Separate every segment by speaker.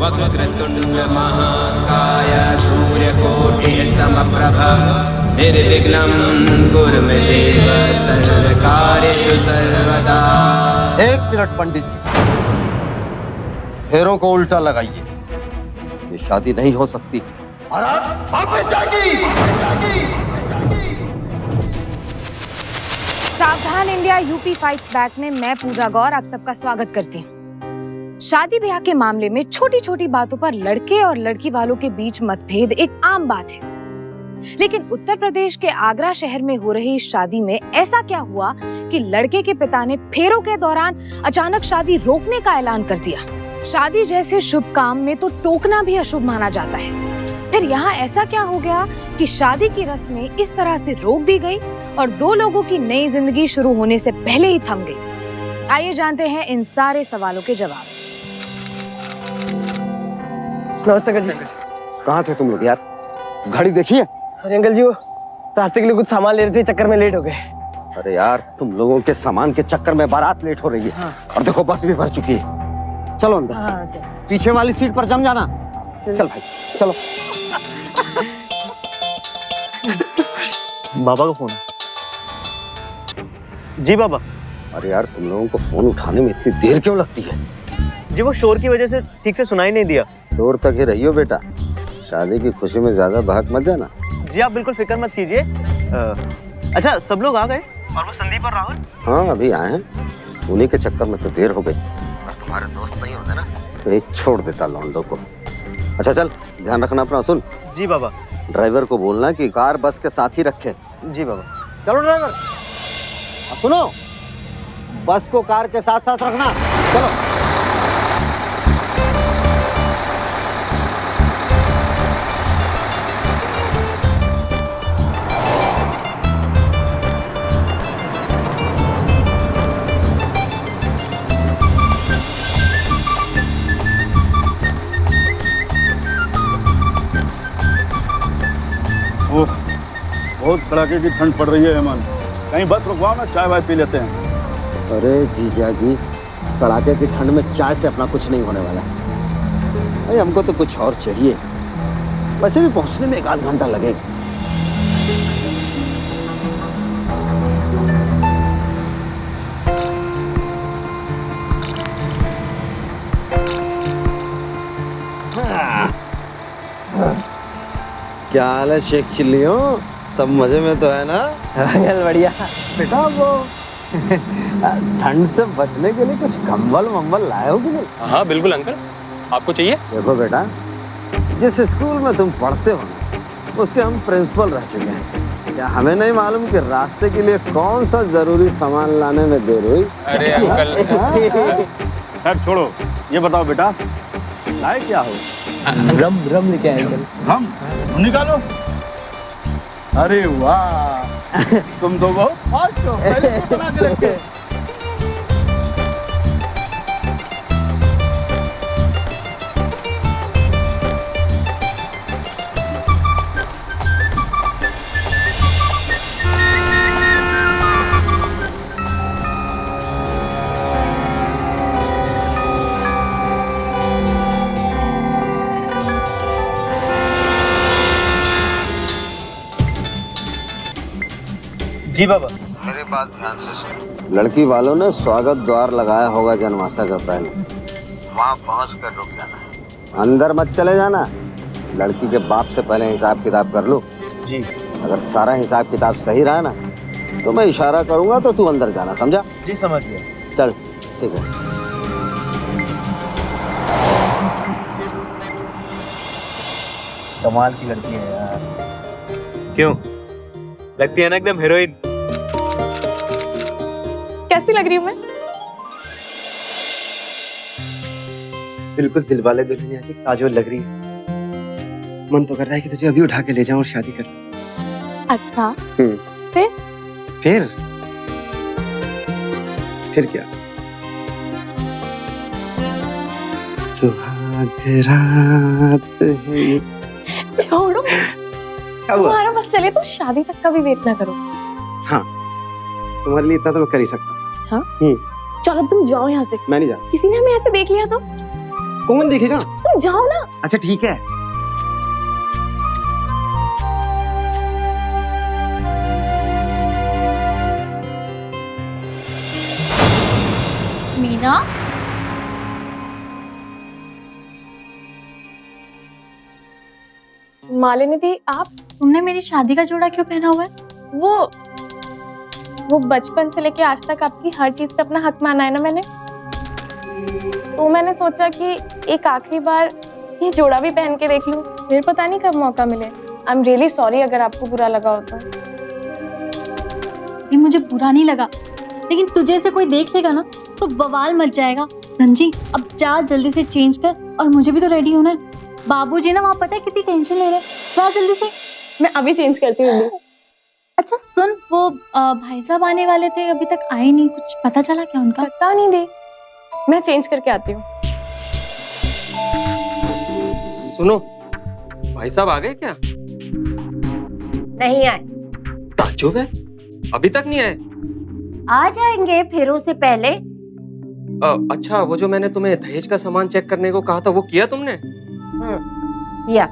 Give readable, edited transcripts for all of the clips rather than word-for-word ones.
Speaker 1: वक्रतुंड महाकाय सूर्यकोटि समप्रभ निर्विघ्नं कुरु मे देव सर्वकार्येषु सर्वदा।
Speaker 2: एक मिनट पंडित जी, फेरों को उल्टा लगाइए। ये शादी नहीं हो सकती।
Speaker 3: सावधान इंडिया यूपी फाइट्स बैक में मैं पूजा गौर आप सबका स्वागत करती हूँ। शादी ब्याह के मामले में छोटी छोटी बातों पर लड़के और लड़की वालों के बीच मतभेद एक आम बात है, लेकिन उत्तर प्रदेश के आगरा शहर में हो रही इस शादी में ऐसा क्या हुआ कि लड़के के पिता ने फेरों के दौरान अचानक शादी रोकने का ऐलान कर दिया। शादी जैसे शुभ काम में तो टोकना भी अशुभ माना जाता है। फिर यहाँ ऐसा क्या हो गया कि शादी की रस्में इस तरह से रोक दी गई और दो लोगों की नई जिंदगी शुरू होने से पहले ही थम गई। आइए जानते हैं इन सारे सवालों के जवाब।
Speaker 4: नमस्ते अंकल जी।
Speaker 5: कहाँ थे तुम लोग यार? घड़ी देखिए।
Speaker 4: सॉरी अंकल जी, वो रास्ते के लिए कुछ सामान ले रहे थे, चक्कर में लेट हो गए।
Speaker 5: अरे यार, तुम लोगों के सामान के चक्कर में बारात लेट हो रही है।
Speaker 4: हाँ।
Speaker 5: और देखो बस भी भर चुकी है। चलो अंदर।
Speaker 4: हाँ,
Speaker 5: पीछे वाली सीट पर जम जाना। चल भाई चलो।
Speaker 4: बाबा का फोन है। जी बाबा।
Speaker 5: अरे यार, तुम लोगों को फोन उठाने में इतनी देर क्यों लगती है?
Speaker 4: जी वो शोर की वजह से ठीक से सुनाई नहीं दिया।
Speaker 5: दूर तक ही रहियो बेटा, शादी की खुशी में ज्यादा बहक मत जाना।
Speaker 4: जी आप बिल्कुल फिक्र मत कीजिए। अच्छा सब लोग आ गए? और वो संदीप और राहुल?
Speaker 5: हाँ अभी आए हैं। उन्हीं के चक्कर में तो देर हो गई। और तुम्हारे दोस्त नहीं होते ना तो ये छोड़ देता लौंडों को। अच्छा चल, ध्यान रखना अपना। सुन।
Speaker 4: जी बाबा।
Speaker 5: ड्राइवर को बोलना कि कार बस के साथ ही रखे।
Speaker 4: जी बाबा।
Speaker 5: चलो ड्राइवर। सुनो, बस को कार के साथ साथ रखना। चलो।
Speaker 6: बहुत कड़ाके की ठंड पड़ रही है हेमंत, कहीं बस रुकवाओ ना, चाय वाय पी लेते हैं।
Speaker 5: अरे जीजा जी, कड़ाके की ठंड में चाय से अपना कुछ नहीं होने वाला। अरे हमको तो कुछ और चाहिए। वैसे भी पहुंचने में 1 घंटा लगेगा। क्या हाल है शेख चिल्लियों? सब मजे में तो है ना?
Speaker 4: अंकल बढ़िया।
Speaker 5: बेटा वो ठंड से बचने के लिए कुछ कंबल वंबल लाए हो कि नहीं?
Speaker 7: हाँ बिल्कुल अंकल, आपको चाहिए?
Speaker 5: देखो बेटा, जिस स्कूल में तुम पढ़ते हो ना, उसके हम प्रिंसिपल रह चुके हैं। क्या हमें नहीं मालूम कि रास्ते के लिए कौन सा जरूरी सामान लाने में देर हुई?
Speaker 7: अरे अंकल।
Speaker 6: खैर छोड़ो, ये बताओ बेटा, लाए क्या हो?
Speaker 4: रम लेके आए अंकल।
Speaker 6: हम निकालो। अरे वाह, तुम तो बहुत फास्ट हो। पहले तो बना के रखे।
Speaker 4: जी बाबा।
Speaker 5: मेरी बात ध्यान से सुन। लड़की वालों ने स्वागत द्वार लगाया होगा जनमासा का पहले, वहाँ पहुँच कर रुक जाना। अंदर मत चले जाना। लड़की के बाप से पहले हिसाब किताब कर लो।
Speaker 4: जी।
Speaker 5: अगर सारा हिसाब किताब सही रहा ना तो मैं इशारा करूंगा तो तू अंदर जाना, समझा?
Speaker 4: जी समझ गया।
Speaker 5: चल ठीक है।
Speaker 4: कमाल की लड़की है यार। क्यों? लगती है ना एकदम हीरोइन।
Speaker 3: कैसी लग रही हूँ मैं?
Speaker 8: बिल्कुल दिलवाले दुल्हनिया की काजोल लग रही है। मन तो कर रहा है कि तुझे अभी उठा के ले जाऊं और शादी कर लूं।
Speaker 3: अच्छा।
Speaker 8: फिर क्या? सुहाग रात है।
Speaker 3: छोड़ो,
Speaker 8: क्या हुआ?
Speaker 3: तुम्हारा बस चले तो शादी तक का भी वेट ना करो।
Speaker 8: हाँ, तुम्हारे लिए इतना तो मैं कर ही सकता हूँ।
Speaker 3: अच्छा चलो अब तुम जाओ यहाँ से।
Speaker 8: मैं नहीं जा।
Speaker 3: किसी ने हमें ऐसे देख लिया तो?
Speaker 8: कौन देखेगा?
Speaker 3: तुम जाओ ना।
Speaker 8: अच्छा ठीक है।
Speaker 9: मीना,
Speaker 10: मालिनी दी, आप
Speaker 9: तुमने मेरी शादी का जोड़ा क्यों पहना हुआ है?
Speaker 10: वो बचपन से लेके आज तक आपकी हर चीज का अपना हक माना है ना मैंने, तो मैंने सोचा कि एक आखिरी बार ये जोड़ा भी पहन के देख लूं, फिर पता नहीं कब मौका मिले। आई एम रियली सॉरी अगर आपको बुरा लगा हो तो।
Speaker 9: ये मुझे बुरा नहीं लगा, लेकिन तुझे से कोई देख लेगा ना तो बवाल मच जाएगा। संजी, अब जा जल्दी से चेंज कर, और मुझे भी तो रेडी होना है। बाबूजी ना वहाँ पता है कितनी टेंशन ले रहे हैं। जा जल्दी से।
Speaker 10: मैं अभी चेंज करती हूँ।
Speaker 9: अच्छा सुन, वो भाई साहब आने वाले थे, अभी तक आए नहीं, कुछ पता चला क्या उनका?
Speaker 10: पता नहीं दी, मैं चेंज करके आती हूँ।
Speaker 2: सुनो, भाई साहब आ गए क्या?
Speaker 11: नहीं आए।
Speaker 2: ताज्जुब है, अभी तक नहीं आए।
Speaker 11: आ जाएंगे फेरों से पहले।
Speaker 2: अच्छा, वो जो मैंने तुम्हें दहेज का सामान चेक करने को कहा था, वो किया तुमने?
Speaker 11: किया।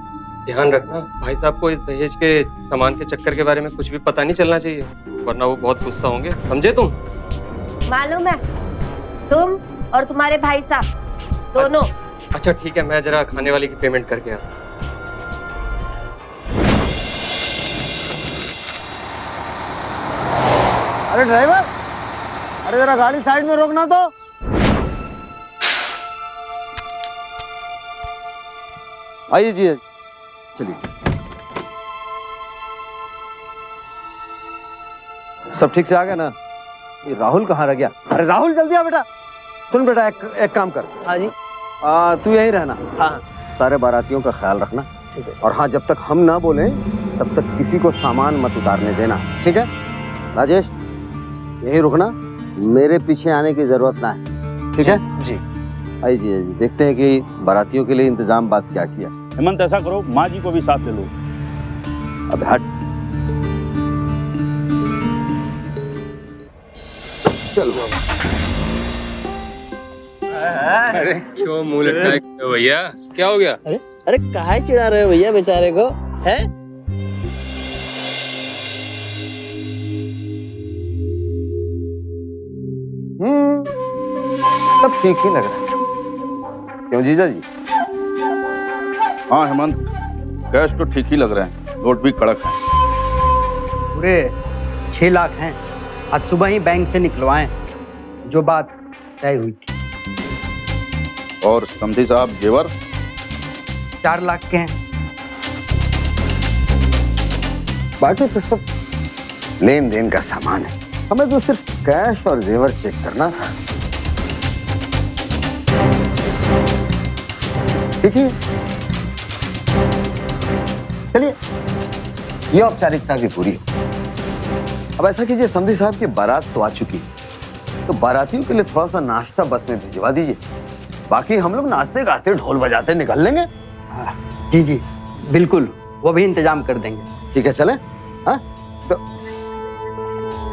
Speaker 2: ध्यान रखना, भाई साहब को इस दहेज के सामान के चक्कर के बारे में कुछ भी पता नहीं चलना चाहिए, वरना वो बहुत गुस्सा होंगे, समझे तुम?
Speaker 11: मालूम है, तुम और तुम्हारे भाई साहब दोनों।
Speaker 2: अच्छा ठीक है, मैं जरा खाने वाले की पेमेंट करके आता।
Speaker 5: अरे ड्राइवर, अरे जरा गाड़ी साइड में रोकना तो। आइए जी, चलिए। सब ठीक से आ गया ना? ये राहुल कहाँ रह गया? अरे राहुल जल्दी आ बेटा। सुन बेटा, एक काम कर।
Speaker 4: हाँ जी।
Speaker 5: तू यहीं रहना।
Speaker 4: हाँ।
Speaker 5: सारे बारातियों का ख्याल रखना।
Speaker 4: ठीक है।
Speaker 5: और हाँ, जब तक हम ना बोले तब तक किसी को सामान मत उतारने देना, ठीक है? राजेश, यहीं रुकना, मेरे पीछे आने की जरूरत ना है, ठीक है?
Speaker 4: जी।
Speaker 5: आइए जी, देखते हैं कि बारातियों के लिए इंतजाम बात क्या किया।
Speaker 6: हेमंत, ऐसा करो, माँ जी को भी साथ ले लो।
Speaker 5: अब हट, चलो।
Speaker 7: अरे क्यों मुंह लटकाए भैया, क्या हो गया?
Speaker 4: अरे काहे चिढ़ा रहे हो भैया बेचारे को, है?
Speaker 5: सब ठीक ही लग रहा है, क्यों जीजा जी?
Speaker 6: हाँ हेमंत, कैश तो ठीक ही लग रहे हैं, नोट भी कड़क है।
Speaker 8: पूरे 6 लाख हैं, आज सुबह ही बैंक से निकलवाए, जो बात तय हुई थी।
Speaker 6: और समधी साहब जेवर?
Speaker 8: 4 लाख के हैं।
Speaker 5: बाकी तो सब लेन देन का सामान है, हमें तो सिर्फ कैश और जेवर चेक करना था। ठीक है, चलिए, ये औपचारिकता भी पूरी हो। अब ऐसा कीजिए, समधी साहब की बारात तो आ चुकी है, तो बारातियों के लिए थोड़ा सा नाश्ता बस में भिजवा दीजिए, बाकी हम लोग नाचते गाते ढोल बजाते निकल लेंगे।
Speaker 8: हाँ, जी जी बिल्कुल, वो भी इंतजाम कर देंगे।
Speaker 5: ठीक है, चले? हाँ, तो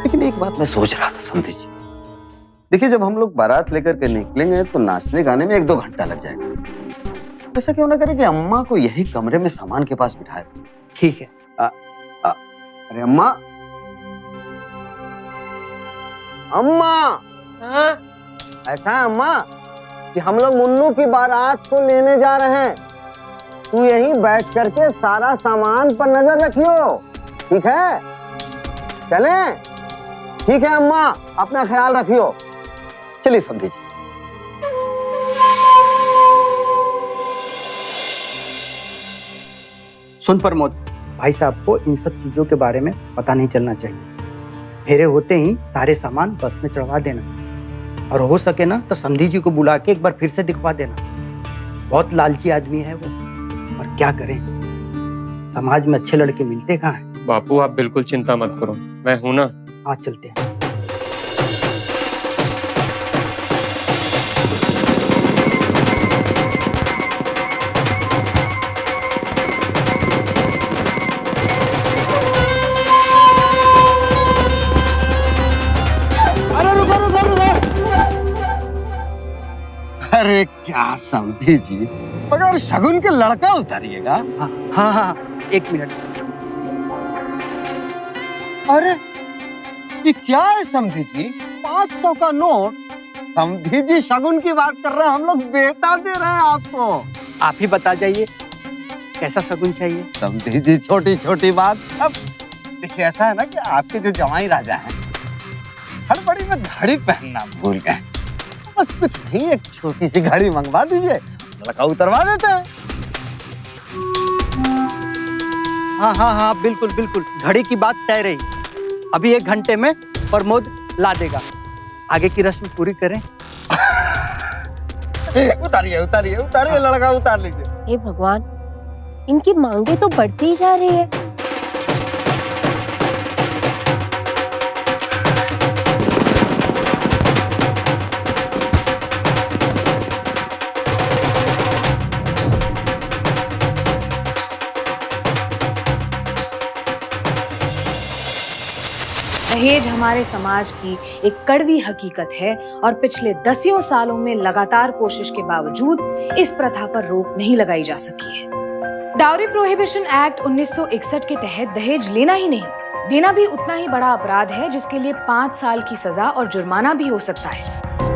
Speaker 5: लेकिन एक बात मैं सोच रहा था समधी जी, देखिए जब हम लोग बारात लेकर के निकलेंगे तो नाचने गाने में 1-2 घंटा लग जाएगा। ऐसा क्यों ना करें कि अम्मा को यही कमरे में सामान के पास बिठाए।
Speaker 8: ठीक है।
Speaker 5: अरे अम्मा, अम्मा।
Speaker 11: हाँ?
Speaker 5: ऐसा है अम्मा कि हम लोग मुन्नू की बारात को लेने जा रहे हैं, तू यहीं बैठ करके सारा सामान पर नजर रखियो, ठीक है? चलें? ठीक है अम्मा, अपना ख्याल रखियो। चलिए समझी जी।
Speaker 8: सुन प्रमोद, भाई साहब को इन सब चीजों के बारे में पता नहीं चलना चाहिए। फेरे होते ही सारे सामान बस में चढ़वा देना, और हो सके ना तो समधी जी को बुला के एक बार फिर से दिखवा देना। बहुत लालची आदमी है वो, और क्या करें, समाज में अच्छे लड़के मिलते कहाँ हैं।
Speaker 7: बापू आप बिल्कुल चिंता मत करो, मैं हूं ना।
Speaker 8: आज चलते हैं।
Speaker 5: अरे क्या समझी जी, मगर शगुन के लड़का उतारिएगा?
Speaker 8: हाँ हाँ, एक मिनट।
Speaker 5: अरे ये क्या है समझी जी, 500 का नोट? समझी जी शगुन की बात कर रहे हैं, हम लोग बेटा दे रहे हैं आपको।
Speaker 8: आप ही बता जाइए कैसा शगुन चाहिए।
Speaker 5: समझी जी छोटी छोटी बात। अब देखिए ऐसा है ना कि आपके जो जवाई राजा हैं हड़बड़ी में घड़ी पहनना भूल गए, बस कुछ नहीं, एक छोटी सी घड़ी मंगवा दीजिए, लड़का उतरवा देते हैं।
Speaker 8: हाँ हाँ हाँ, बिल्कुल बिल्कुल, घड़ी की बात तय रही। अभी 1 घंटे में प्रमोद ला देगा। आगे की रस्म पूरी करें।
Speaker 5: उतारिए उतारिए उतारिए, लड़का उतार लीजिए।
Speaker 11: हे भगवान, इनकी मांगे तो बढ़ती ही जा रही है।
Speaker 3: दहेज हमारे समाज की एक कड़वी हकीकत है और पिछले 10 सालों में लगातार कोशिश के बावजूद इस प्रथा पर रोक नहीं लगाई जा सकी है। डाउरी प्रोहिबिशन एक्ट 1961 के तहत दहेज लेना ही नहीं, देना भी उतना ही बड़ा अपराध है, जिसके लिए 5 साल की सजा और जुर्माना भी हो सकता है।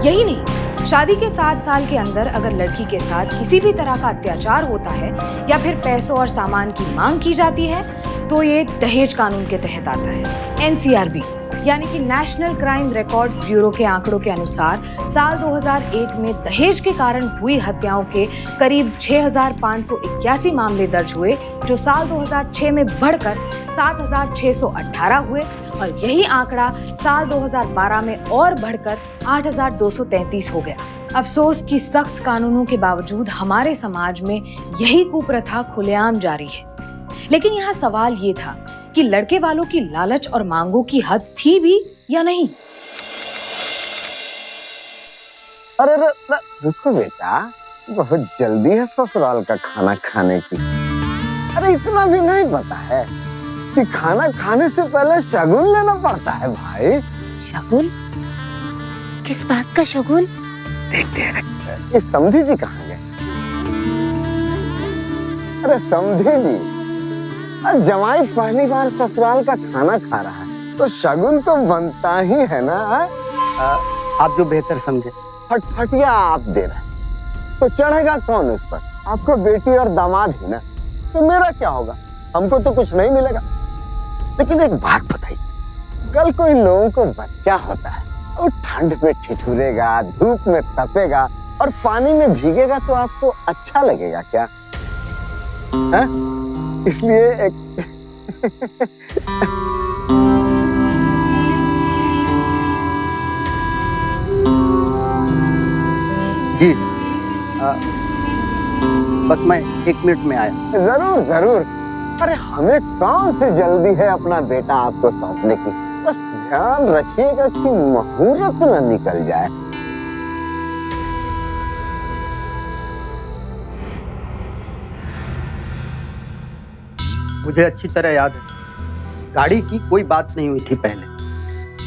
Speaker 3: यही नहीं, शादी के 7 साल के अंदर अगर लड़की के साथ किसी भी तरह का अत्याचार होता है या फिर पैसों और सामान की मांग की जाती है तो ये दहेज कानून के तहत आता है। NCRB यानी कि नेशनल क्राइम रिकॉर्ड्स ब्यूरो के आंकड़ों के अनुसार साल 2001 में दहेज के कारण हुई हत्याओं के करीब 6,581 मामले दर्ज हुए, जो साल 2006 में बढ़कर 7,618 हुए और यही आंकड़ा साल 2012 में और बढ़कर 8,233 हो गया। अफसोस कि सख्त कानूनों के बावजूद हमारे समाज में यही कुप्रथा खुलेआम जारी है। लेकिन यहाँ सवाल ये था कि लड़के वालों की लालच और मांगों की हद थी भी या नहीं।
Speaker 5: अरे रुको बेटा, बहुत जल्दी है ससुराल का खाना खाने की। अरे इतना भी नहीं पता है कि खाना खाने से पहले शगुन लेना पड़ता है भाई।
Speaker 11: शगुन? किस बात का शगुन?
Speaker 5: देखते हैं ये समधी जी कहाँ गए? अरे समधी जी, जमाई पहली बार ससुराल का खाना खा रहा है तो शगुन तो बनता ही है ना।
Speaker 8: आप जो बेहतर समझे।
Speaker 5: फटफटिया आप दे रहे हैं तो चढ़ेगा कौन उस पर? आपको बेटी और दामाद ही ना, तो मेरा क्या होगा? हमको तो कुछ नहीं मिलेगा। लेकिन एक बात बताइए, कल कोई लोगों को बच्चा होता है और ठंड में ठिठुरेगा, धूप में तपेगा और पानी में भीगेगा तो आपको अच्छा लगेगा क्या? है? इसलिए एक
Speaker 8: जी बस मैं 1 मिनट में आया।
Speaker 5: जरूर जरूर। अरे हमें कौन से जल्दी है अपना बेटा आपको सौंपने की, बस ध्यान रखिएगा कि मुहूर्त न निकल जाए।
Speaker 8: मुझे अच्छी तरह याद है, गाड़ी की कोई बात नहीं हुई थी पहले,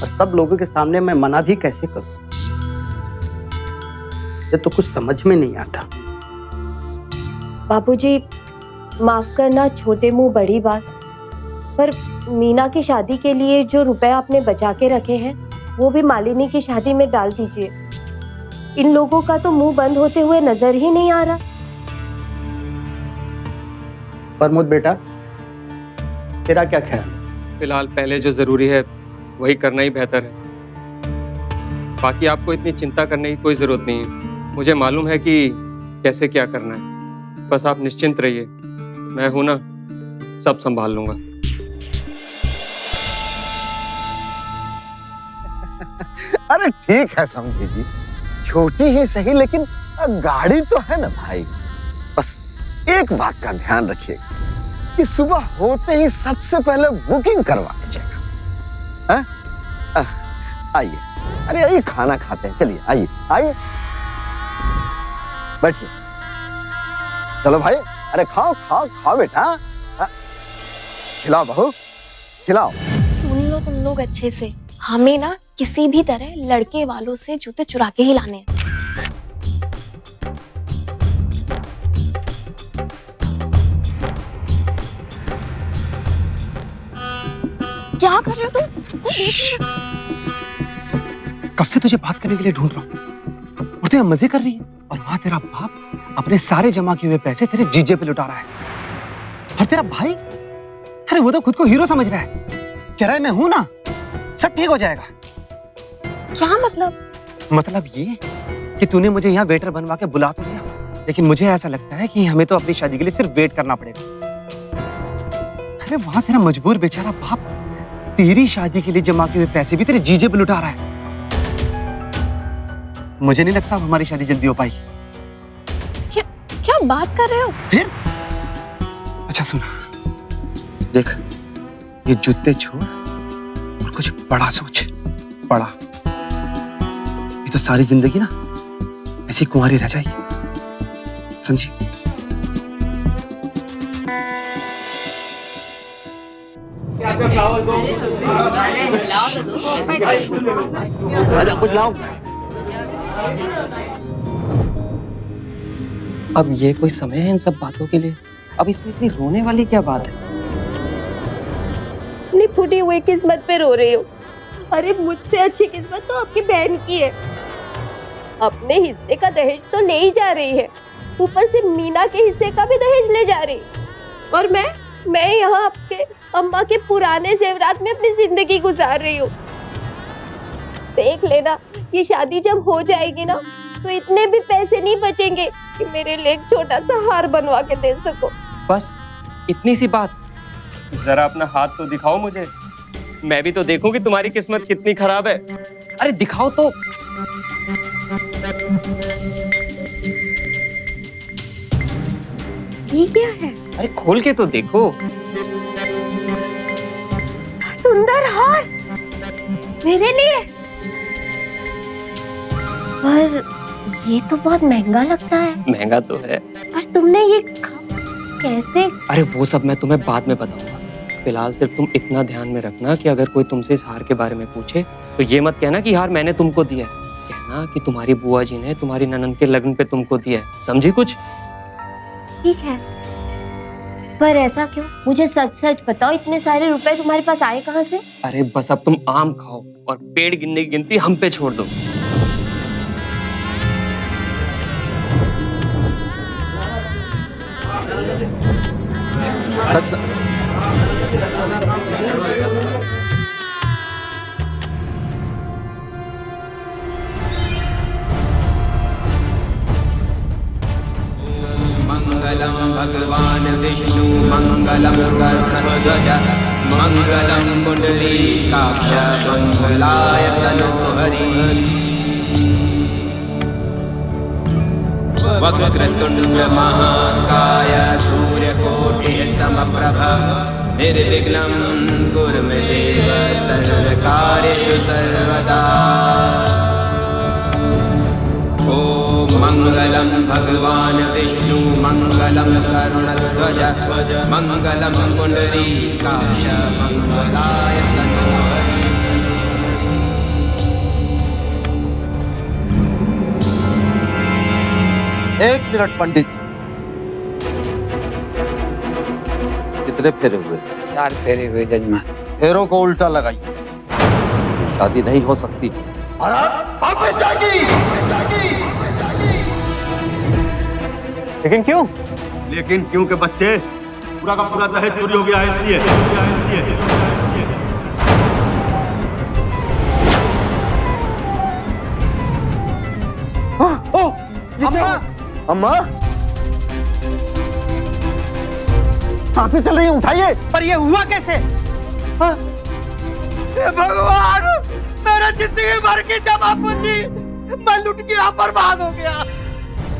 Speaker 8: और सब लोगों के सामने मैं मना भी कैसे करूं? ये तो कुछ समझ में नहीं आता।
Speaker 11: बाबूजी, माफ करना छोटे मुंह बड़ी बात, पर मीना की शादी के लिए जो रुपए आपने बचा के रखे हैं वो भी मालिनी की शादी में डाल दीजिए। इन लोगों का तो मुंह बंद होते हुए नजर ही नहीं आ रहा।
Speaker 8: प्रमोद बेटा, तेरा क्या ख्याल है?
Speaker 7: फिलहाल पहले जो जरूरी है वही करना ही बेहतर है। बाकी आपको इतनी चिंता करने की कोई जरूरत नहीं है। मुझे मालूम है कि कैसे क्या करना है। बस आप निश्चिंत रहिए, मैं हूं ना, सब संभाल लूंगा।
Speaker 5: अरे ठीक है समझी जी, छोटी ही सही लेकिन गाड़ी तो है ना भाई। बस एक बात का ध्यान रखिएगा कि सुबह होते ही सबसे पहले बुकिंग करवा लीजिएगा। आइए, अरे आइए खाना खाते हैं, चलिए आइए आइए बैठिए। चलो भाई, अरे खाओ खाओ खाओ बेटा, खिलाओ बहू खिलाओ।
Speaker 10: सुन लो तुम लोग अच्छे से, हमें ना किसी भी तरह लड़के वालों से जूते चुरा के ही लाने हैं।
Speaker 3: क्या कर रहे हो तुम? कोई देख नहीं रहा।
Speaker 12: कब से तुझे बात करने के लिए ढूंढ रहा हूँ और तू यहाँ मजे कर रही है, और वहां तेरा बाप अपने सारे जमा किए हुए पैसे तेरे जीजे पे लुटा रहा है। और तेरा भाई, अरे वो तो खुद को हीरो समझ रहा है, कह रहा है मैं हूं ना, सब ठीक हो जाएगा।
Speaker 3: क्या मतलब?
Speaker 12: मतलब ये कि तूने मुझे यहाँ वेटर बनवा के बुला तो लिया, लेकिन मुझे ऐसा लगता है कि हमें तो अपनी शादी के लिए सिर्फ वेट करना पड़ेगा। अरे वहां तेरा मजबूर बेचारा बाप तेरी शादी के लिए जमा किए हुए पैसे भी तेरे जीजे पे लुटा रहा है। मुझे नहीं लगता हमारी शादी जल्दी हो पाएगी।
Speaker 3: क्या बात कर रहे हो?
Speaker 12: फिर अच्छा सुना, देख ये जूते छोड़ और कुछ बड़ा सोच। बड़ा, ये तो सारी जिंदगी ना ऐसी कुंवारी रह जाएगी, समझी?
Speaker 4: कुछ लाओ।
Speaker 2: अब ये कोई समय है इन सब बातों के लिए? अब इसमें इतनी रोने वाली क्या बात है?
Speaker 11: अपनी फूटी हुई किस्मत पे रो रही हो। अरे मुझसे अच्छी किस्मत तो आपकी बहन की है। अपने हिस्से का दहेज तो ले ही जा रही है, ऊपर से मीना के हिस्से का भी दहेज ले जा रही। और मैं यहाँ आपके अम्मा के पुराने जेवरात में अपनी जिंदगी गुजार रही हूँ। देख लेना, ये शादी जब हो जाएगी ना तो इतने भी पैसे नहीं बचेंगे कि मेरे लिए एक छोटा सा हार बनवा के दे सको।
Speaker 7: बस इतनी सी बात? जरा अपना हाथ तो दिखाओ मुझे, मैं भी तो देखूं कि तुम्हारी किस्मत कितनी खराब है।
Speaker 2: अरे दिखाओ तो।
Speaker 11: ये क्या है?
Speaker 7: अरे खोल के तो देखो।
Speaker 11: सुंदर हार मेरे लिए, पर ये तो बहुत महंगा लगता है।
Speaker 7: महंगा तो है,
Speaker 11: पर तुमने ये कैसे?
Speaker 7: अरे वो सब मैं तुम्हें बाद में बताऊंगा। फिलहाल सिर्फ तुम इतना ध्यान में रखना कि अगर कोई तुमसे इस हार के बारे में पूछे तो ये मत कहना कि हार मैंने तुमको दिया है, कहना कि तुम्हारी बुआ जी ने तुम्हारी ननंद के लगन पे तुमको दिया है। समझी कुछ?
Speaker 11: ठीक है, पर ऐसा क्यों? मुझे सच सच बताओ, इतने सारे रुपए तुम्हारे पास आए कहाँ से?
Speaker 7: अरे बस अब तुम आम खाओ और पेड़ गिनने की गिनती हम पे छोड़ दो।
Speaker 1: मंगलम भगवान विष्णु मंगलम गरुड़ध्वज मंगलम पुंडरीकाक्ष मंगलाय तनोहरि वक्रतुंड महाकाय सूर्यकोटि समप्रभ निर्विघ्नं कुरु मे देव सर्वकार्येषु सर्वदा। ओम मंगलम भगवान विष्णु मंगलम गरुड़ध्वज मंगलम पुंडरीकाक्ष मंगलाय तनोहरि।
Speaker 2: एक मिनट पंडित जी, कितने फेरे हुए?
Speaker 6: 4 फेरे हुए जजमान।
Speaker 2: फेरों को उल्टा लगाइए, शादी नहीं हो सकती।
Speaker 4: लेकिन क्यों?
Speaker 6: लेकिन क्यों के बच्चे, पूरा का पूरा दहेज चोरी हो गया है इसलिए।
Speaker 4: अम्मा, अम्मा कहाँ से चल रही है? उठाइए।
Speaker 8: पर ये हुआ कैसे?
Speaker 6: हे भगवान, मेरा जिंदगी भर की जमा पूंजी मैं लुट गया, बर्बाद हो गया।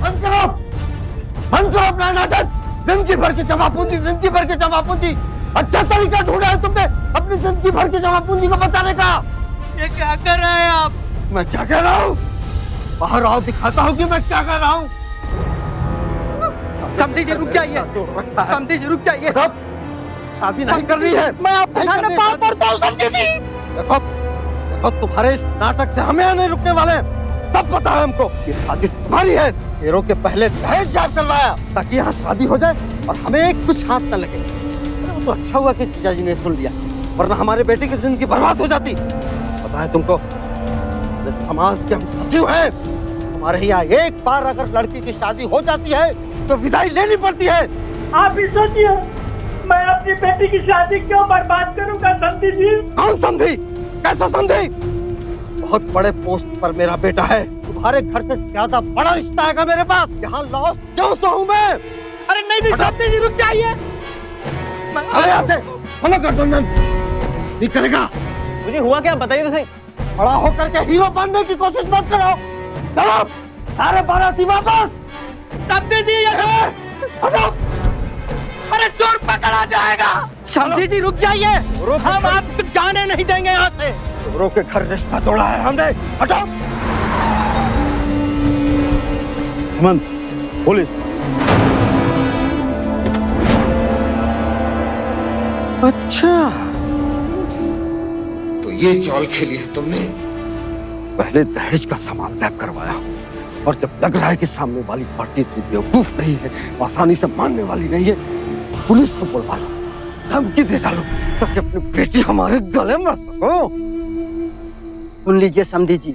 Speaker 12: बंद करो अपना नाटक। जिंदगी भर की जमा पूंजी, जिंदगी भर की जमा पूंजी। अच्छा तरीका ढूंढा है तुमने अपनी जिंदगी भर की जमा पूंजी को बचाने का।
Speaker 6: ये क्या कर रहे हैं आप?
Speaker 12: मैं क्या कह रहा हूँ? बाहर आओ, दिखाता हूँ कि मैं क्या कर रहा हूँ।
Speaker 8: समझी जी रुक जाइए, समझी जी रुक जाइए।
Speaker 12: शादी नहीं कर रही है,
Speaker 8: मैं आपके सामने पाँव पड़ता हूँ समझी जी।
Speaker 12: देखो देखो, तुम्हारे इस नाटक से हमें नहीं रुकने वाले। सब पता है हमको, ये शादी तुम्हारी है। फेरों के पहले दहेज गायब करवाया ताकि यहाँ शादी हो जाए और हमें कुछ हाथ न लगे। वो तो अच्छा हुआ कि जीजा जी ने सुन लिया,
Speaker 5: वरना हमारे बेटे की जिंदगी बर्बाद हो जाती। पता है तुमको, इस समाज के हम सचिव हैं। हमारे यहाँ एक बार अगर लड़की की शादी हो जाती है तो विदाई लेनी पड़ती है।
Speaker 6: आप ही सोचिए, मैं अपनी बेटी की शादी क्यों बर्बाद करूंगा समधी जी?
Speaker 5: कौन समझी? कैसा समझी? बहुत बड़े पोस्ट पर मेरा बेटा है, तुम्हारे घर से ज्यादा बड़ा रिश्ता है मेरे पास। यहाँ लॉस क्यों सो हूँ मैं?
Speaker 6: अरे नहीं समधी जी, रुक जाइए।
Speaker 5: अरे यहाँ से मना कर दो, नहीं करेगा।
Speaker 4: मुझे हुआ क्या बताइए तो सही।
Speaker 5: बड़ा होकर के हीरो बनने की कोशिश मत करो। चलो सारे बाराती वापस।
Speaker 6: समधी जी
Speaker 5: हटो।
Speaker 6: अरे चोर पकड़ा जाएगा। समधी जी रुक जाइए, हम आपको जाने नहीं देंगे यहाँ से।
Speaker 5: चोरों के घर रिश्ता तोड़ा है हमने। हटो।
Speaker 6: हेमंत, पुलिस।
Speaker 5: अच्छा, तो ये चाल खेली है तुमने। पहले दहेज का सामान तय करवाया और जब लग रहा है कि सामने वाली पार्टी इतनी बेवकूफ नहीं है, आसानी से मानने वाली नहीं है, पुलिस को बुलवा लो, धमकी दे डालो ताकि अपनी बेटी हमारे गले मर सको।
Speaker 8: सुन लीजिए समधी जी,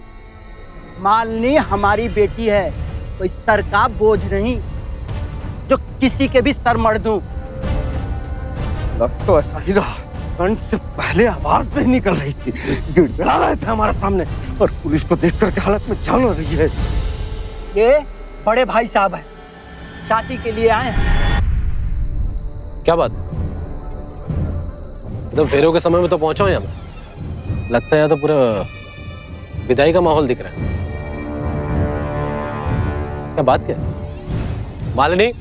Speaker 8: मालनी हमारी बेटी है, कोई सर का बोझ नहीं जो किसी के भी सर मर दूं।
Speaker 5: लग तो ऐसा ही रहा। कंठ से पहले आवाज नहीं निकल रही थी, गिड़गिड़ा रहे थे हमारे सामने, और पुलिस को देखकर के हालत में जान हो रही है।
Speaker 8: ये बड़े भाई साहब हैं, शादी के लिए आए हैं।
Speaker 13: क्या बात? तो फेरों के समय में तो पहुंचा हूं यहाँ। लगता है यहाँ तो पूरा विदाई का माहौल दिख रहा है। क्या बात क्या? मालिनी,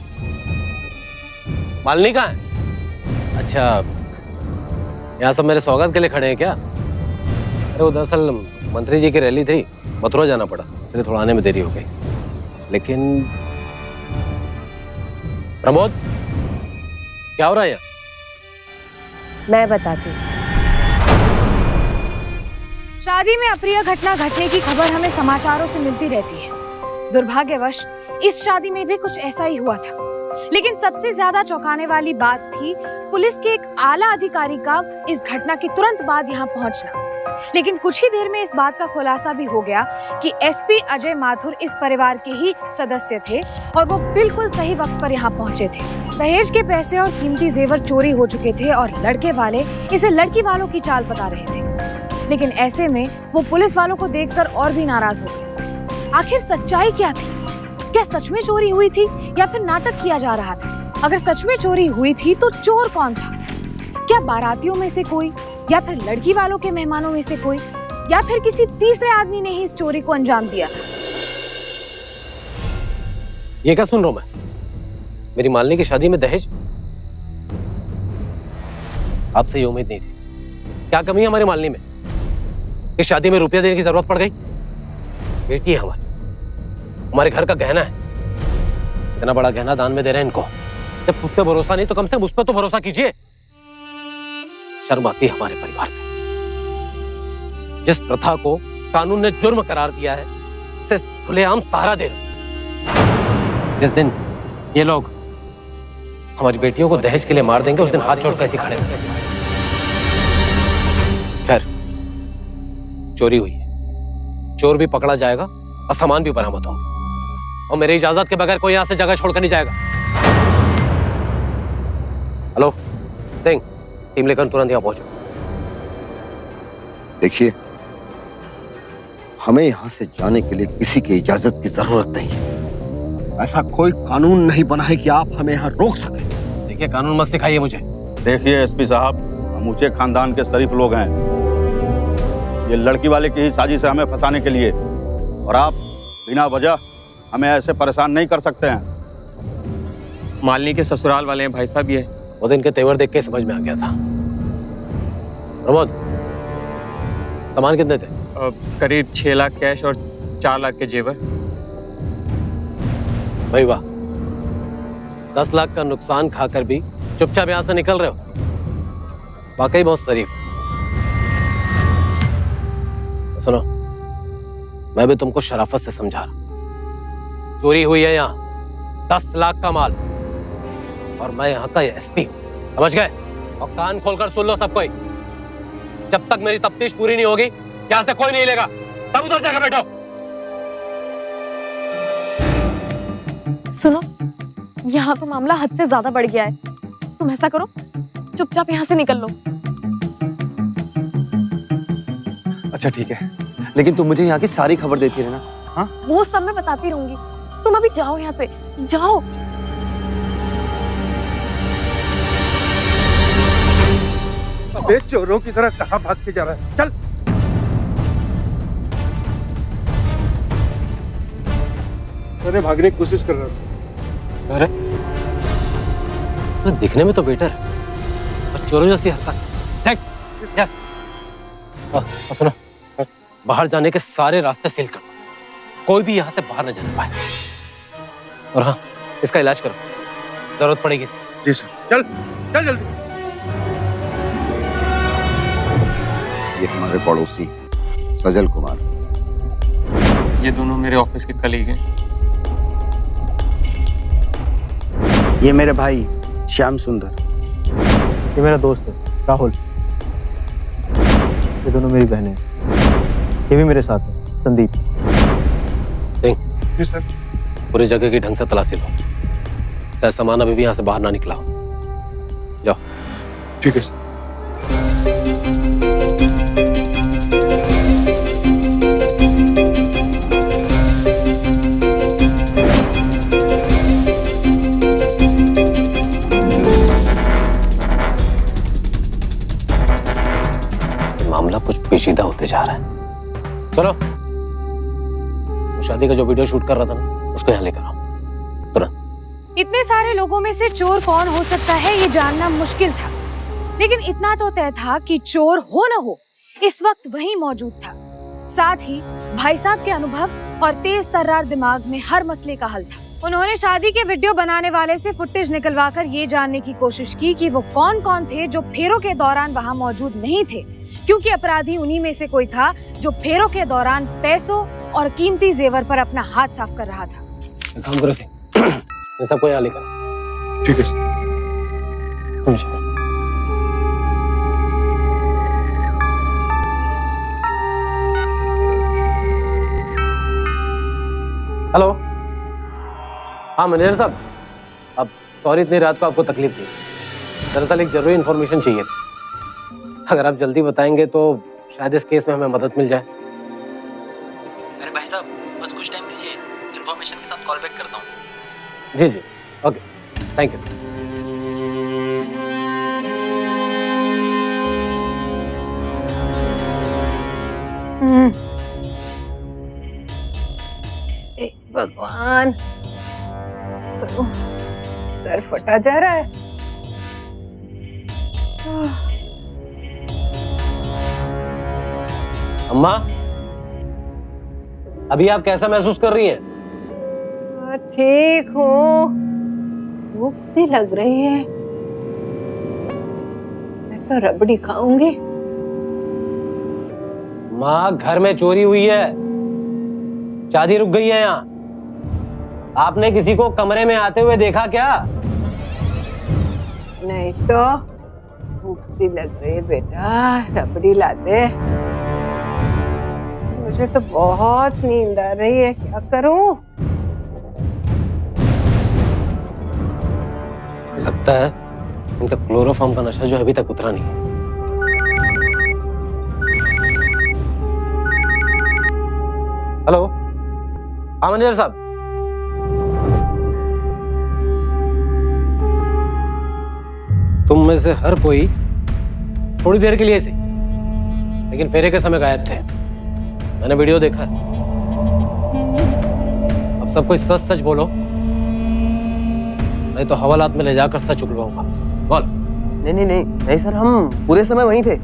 Speaker 13: मालिनी कहाँ है? अच्छा, यहाँ सब मेरे स्वागत के लिए खड़े हैं क्या? अरे वो दरअसल मंत्री जी की रैली थी, मथुरा जाना पड़ा, इसलिए थोड़ा आने में देरी हो गई। लेकिन प्रमोद, क्या हो रहा है यहाँ?
Speaker 11: मैं बताती हूँ।
Speaker 3: शादी में अप्रिय घटना घटने की खबर हमें समाचारों से मिलती रहती है। दुर्भाग्यवश इस शादी में भी कुछ ऐसा ही हुआ था। लेकिन सबसे ज्यादा चौंकाने वाली बात थी पुलिस के एक आला अधिकारी का इस घटना के तुरंत बाद यहाँ पहुंचना। लेकिन कुछ ही देर में इस बात का खुलासा भी हो गया कि एसपी अजय माथुर इस परिवार के ही सदस्य थे और वो बिल्कुल सही वक्त पर यहाँ पहुंचे थे। दहेज के पैसे और कीमती जेवर चोरी हो चुके थे और लड़के वाले इसे लड़की वालों की चाल बता रहे थे। लेकिन ऐसे में वो पुलिस वालों को देखकर और भी नाराज हो गए। आखिर सच्चाई क्या थी? क्या सच में चोरी हुई थी या फिर नाटक किया जा रहा था? अगर सच में चोरी हुई थी तो चोर कौन था? क्या बारातियों में से कोई, या फिर लड़की वालों के मेहमानों में से कोई, या फिर किसी तीसरे आदमी ने ही इस चोरी को अंजाम दिया था?
Speaker 13: ये क्या सुन रहा हूं मैं? मेरी मालिनी की शादी में दहेज? आपसे ये उम्मीद नहीं थी। क्या कमी है हमारी मालिनी में? इस शादी में रुपया देने की जरूरत पड़ गई? बेटी है हमारे घर का गहना है। इतना बड़ा गहना दान में दे रहे हैं इनको। जब खुद पे भरोसा नहीं तो कम से कम उस पर तो भरोसा कीजिए। शर्म आती है हमारे परिवार में। जिस प्रथा को कानून ने जुर्म करार दिया है, उसे खुलेआम सहारा दे रहे। जिस दिन ये लोग हमारी बेटियों को दहेज के लिए मार देंगे, उस दिन हाथ जोड़ कैसे खड़े होंगे। खैर, चोरी हुई है, चोर भी पकड़ा जाएगा और सामान भी बरामद होगा, और मेरी इजाजत के बगैर कोई यहां से जगह छोड़कर नहीं जाएगा। हेलो सिंह, टीम लेकर तुरंत यहां पहुंचो।
Speaker 5: देखिए, हमें यहां से जाने के लिए किसी की इजाजत की जरूरत नहीं है। ऐसा कोई कानून नहीं बना है कि आप हमें यहाँ रोक सके।
Speaker 13: देखिए, कानून मत सिखाइए मुझे।
Speaker 6: देखिए एसपी साहब, हम ऊंचे खानदान के शरीफ लोग हैं। ये लड़की वाले की ही साजिश है हमें फंसाने के लिए, और आप बिना वजह हमें ऐसे परेशान नहीं कर सकते हैं।
Speaker 7: मालिनी के ससुराल वाले हैं भाई साहब। ये
Speaker 13: वो दिन के तेवर देख के समझ में आ गया था। प्रमोद, सामान कितने थे?
Speaker 7: करीब 6 लाख कैश और 4 लाख के जेवर।
Speaker 13: भाई वाह, 10 लाख का नुकसान खाकर भी चुपचाप यहां से निकल रहे हो। वाकई बहुत शरीफ। सुनो, मैं भी तुमको शराफत से समझा रहा। चोरी हुई है यहाँ 10 लाख का माल, और मैं यहाँ का एसपी हूँ, समझ गए? और कान खोलकर सुन लो सब कोई। जब तक मेरी तफ्तीश पूरी नहीं होगी यहाँ से कोई नहीं लेगा। तब उधर जाकर बैठो।
Speaker 10: सुनो, यहाँ तो मामला हद से ज्यादा बढ़ गया है। तुम ऐसा करो, चुपचाप यहाँ से निकल लो।
Speaker 12: अच्छा ठीक है, लेकिन तुम मुझे यहाँ की सारी खबर देती रहना। हाँ,
Speaker 10: वो सब मैं बताती रहूंगी। तुम अभी जाओ यहाँ से, जाओ।
Speaker 12: अबे चोरों की तरह कहाँ भाग के जा रहा है? चल।
Speaker 14: अरे भागने की कोशिश कर रहा था।
Speaker 13: अरे तो दिखने में तो बेटर है, और चोरों जैसी हरकत। Set, yes. और सुनो, बाहर जाने के सारे रास्ते सील कर दो, कोई भी यहाँ से बाहर न जाने पाए। और हाँ, इसका इलाज करो, जरूरत पड़ेगी इसकी।
Speaker 14: जी सर। चल चल जल्दी।
Speaker 5: ये हमारे पड़ोसी सजल कुमार।
Speaker 7: ये दोनों मेरे ऑफिस के कलीग हैं।
Speaker 8: ये मेरे भाई श्याम सुंदर।
Speaker 4: ये मेरा दोस्त है राहुल। ये दोनों मेरी बहनें हैं। ये भी मेरे साथ है संदीप।
Speaker 14: जी सर।
Speaker 13: पूरी जगह की ढंग से तलाशी लो, चाहे सामान अभी भी यहाँ से बाहर ना निकला हो। जाओ।
Speaker 14: ठीक है सर।
Speaker 13: मामला कुछ पेचीदा होते जा रहा है। सुनो, शादी का जो वीडियो शूट कर रहा था ना, उसको यहाँ लेकर आओ तुरंत।
Speaker 3: इतने सारे लोगों में से चोर कौन हो सकता है ये जानना मुश्किल था, लेकिन इतना तो तय था कि चोर हो न हो इस वक्त वहीं मौजूद था। साथ ही भाई साहब के अनुभव और तेज तर्रार दिमाग में हर मसले का हल था। उन्होंने शादी के वीडियो बनाने वाले से फुटेज निकलवाकर ये जानने की कोशिश की कि वो कौन कौन थे जो फेरों के दौरान वहां मौजूद नहीं थे, क्योंकि अपराधी उन्हीं में से कोई था जो फेरों के दौरान पैसों और कीमती जेवर पर अपना हाथ साफ कर रहा था।
Speaker 13: काम करो सिंह, ये सबको यहाँ लेकर आओ।
Speaker 14: ठीक है सर।
Speaker 13: तुम चलो। हेलो, हाँ मैनेजर साहब, अब सॉरी इतनी रात को आपको तकलीफ दी। दरअसल एक जरूरी इन्फॉर्मेशन चाहिए थी। अगर आप जल्दी बताएंगे तो शायद इस केस में हमें मदद मिल जाए।
Speaker 15: अरे भाई साहब, बस कुछ टाइम दीजिए, इन्फॉर्मेशन के साथ कॉल बैक करता हूँ।
Speaker 13: जी जी, ओके, थैंक यू।
Speaker 16: भगवान, सर फटा जा रहा है।
Speaker 13: अम्मा, अभी आप कैसा महसूस कर रही हैं?
Speaker 16: ठीक हूँ, भूख सी लग रही है। मैं तो रबड़ी खाऊंगी।
Speaker 13: माँ, घर में चोरी हुई है, शादी रुक गई है यहाँ। आपने किसी को कमरे में आते हुए देखा क्या?
Speaker 16: नहीं तो भूख सी लग रही है बेटा, रबड़ी ला दे। मुझे तो बहुत नींद आ रही है, क्या करूं?
Speaker 13: लगता है उनका क्लोरोफॉर्म का नशा जो अभी तक उतरा नहीं है। हेलो, हाँ मैनेजर साहब। तुम में से हर कोई थोड़ी देर के लिए सही, लेकिन फेरे के समय गायब थे। मैंने वीडियो देखा है। अब सब कोई सच सच बोलो, नहीं तो हवालात में ले जाकर सच उगलवाऊंगा। बोल।
Speaker 4: नहीं सर, हम पूरे समय वहीं थे।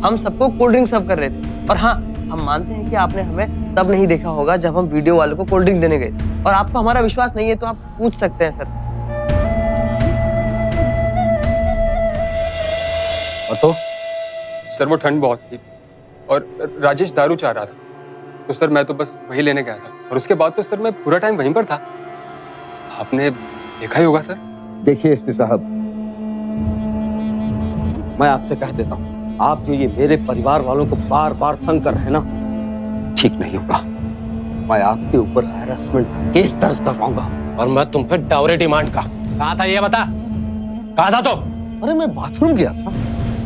Speaker 4: हम सबको कोल्ड ड्रिंक सर्व कर रहे थे। और हाँ, हम मानते हैं कि आपने हमें तब नहीं देखा होगा जब हम वीडियो वालों को कोल्ड ड्रिंक देने गए। और आपको हमारा विश्वास नहीं है तो आप पूछ सकते हैं सर।
Speaker 7: और तो सर वो ठंड बहुत थी और राजेश दारू चाह रहा था, तो सर मैं तो बस वही लेने गया था। और उसके बाद तो सर मैं पूरा टाइम वहीं पर था। आपने देखा ही होगा सर।
Speaker 2: देखिए एसपी साहब, मैं आपसे कह देता हूं,
Speaker 5: आप जो ये मेरे परिवार वालों को बार बार तंग कर रहे हैं ना, ठीक नहीं होगा। मैं आपके ऊपर हैरेसमेंट केस दर्ज करवाऊंगा।
Speaker 13: और मैं तुम पे डाउरी डिमांड का कहा था, ये बता कहा था तो?
Speaker 5: अरे मैं बाथरूम गया था,